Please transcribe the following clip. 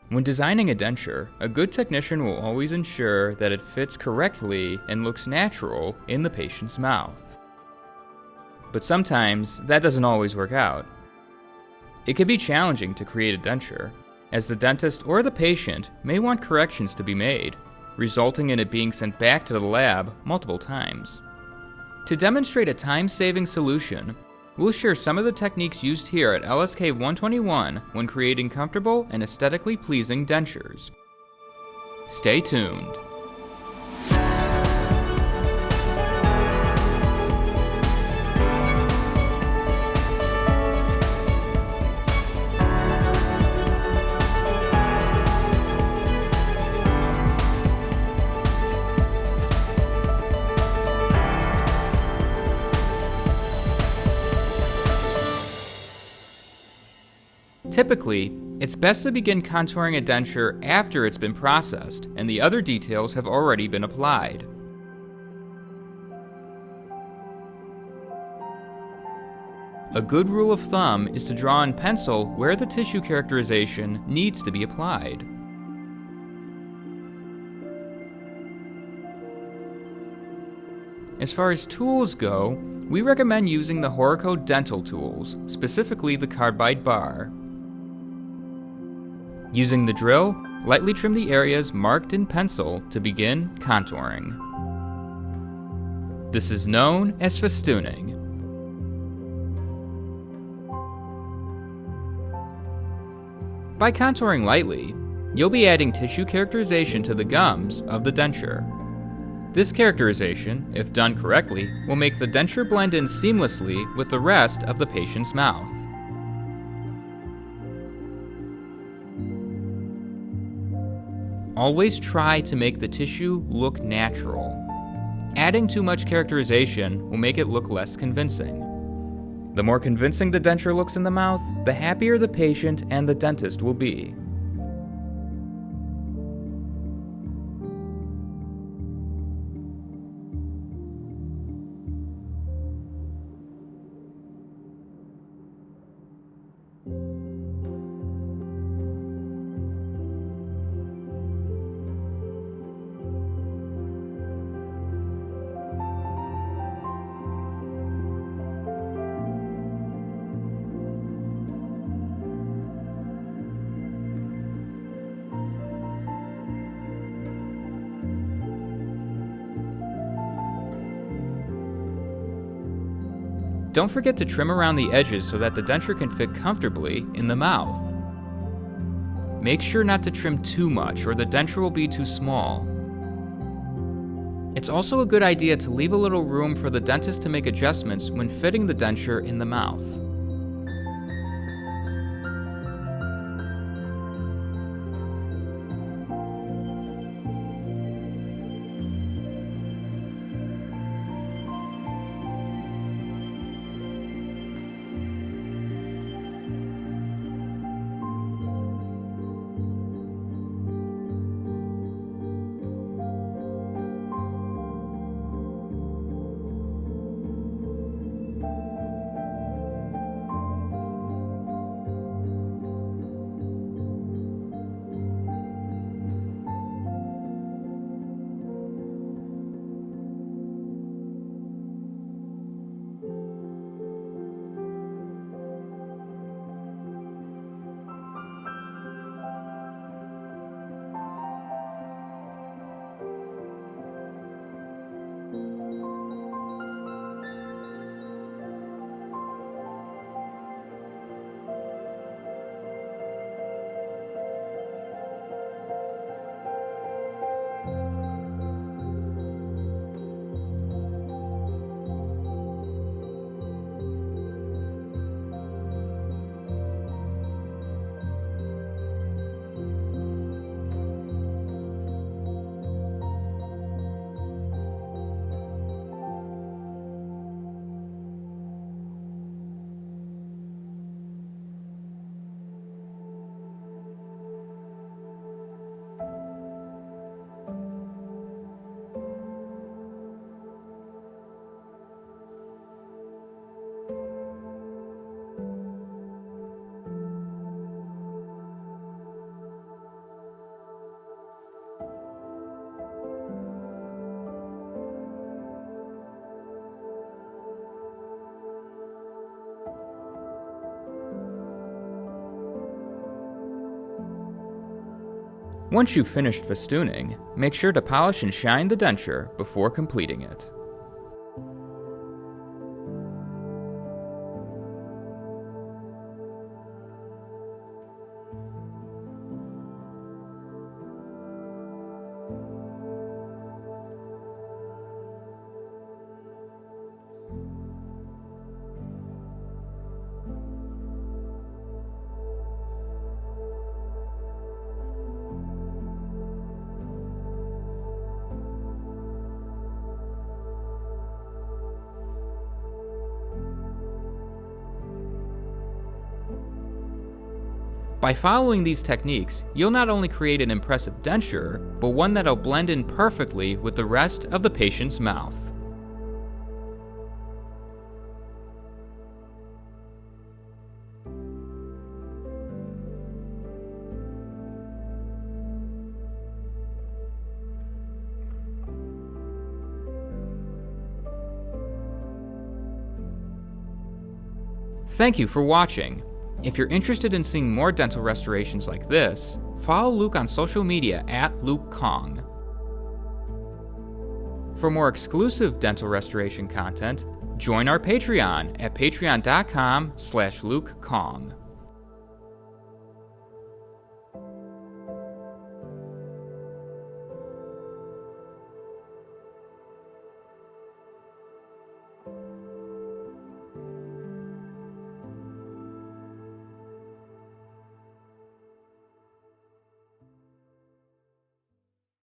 When designing a denture, a good technician will always ensure that it fits correctly and looks natural in the patient's mouth. But sometimes, that doesn't always work out. It can be challenging to create a denture, as the dentist or the patient may want corrections to be made, resulting in it being sent back to the lab multiple times. To demonstrate a time-saving solution, we'll share some of the techniques used here at LSK 121 when creating comfortable and aesthetically pleasing dentures. Stay tuned. Typically, it's best to begin contouring a denture after it's been processed and the other details have already been applied. A good rule of thumb is to draw in pencil where the tissue characterization needs to be applied. As far as tools go, we recommend using the Horaco dental tools, specifically the carbide bar. Using the drill, lightly trim the areas marked in pencil to begin contouring. This is known as festooning. By contouring lightly, you'll be adding tissue characterization to the gums of the denture. This characterization, if done correctly, will make the denture blend in seamlessly with the rest of the patient's mouth. Always try to make the tissue look natural. Adding too much characterization will make it look less convincing. The more convincing the denture looks in the mouth, the happier the patient and the dentist will be. Don't forget to trim around the edges so that the denture can fit comfortably in the mouth. Make sure not to trim too much or the denture will be too small. It's also a good idea to leave a little room for the dentist to make adjustments when fitting the denture in the mouth. Once you've finished festooning, make sure to polish and shine the denture before completing it. By following these techniques, you'll not only create an impressive denture, but one that'll blend in perfectly with the rest of the patient's mouth. Thank you for watching. If you're interested in seeing more dental restorations like this, follow Luke on social media at Kahng. For more exclusive dental restoration content, join our Patreon at patreon.com/LukeKahng.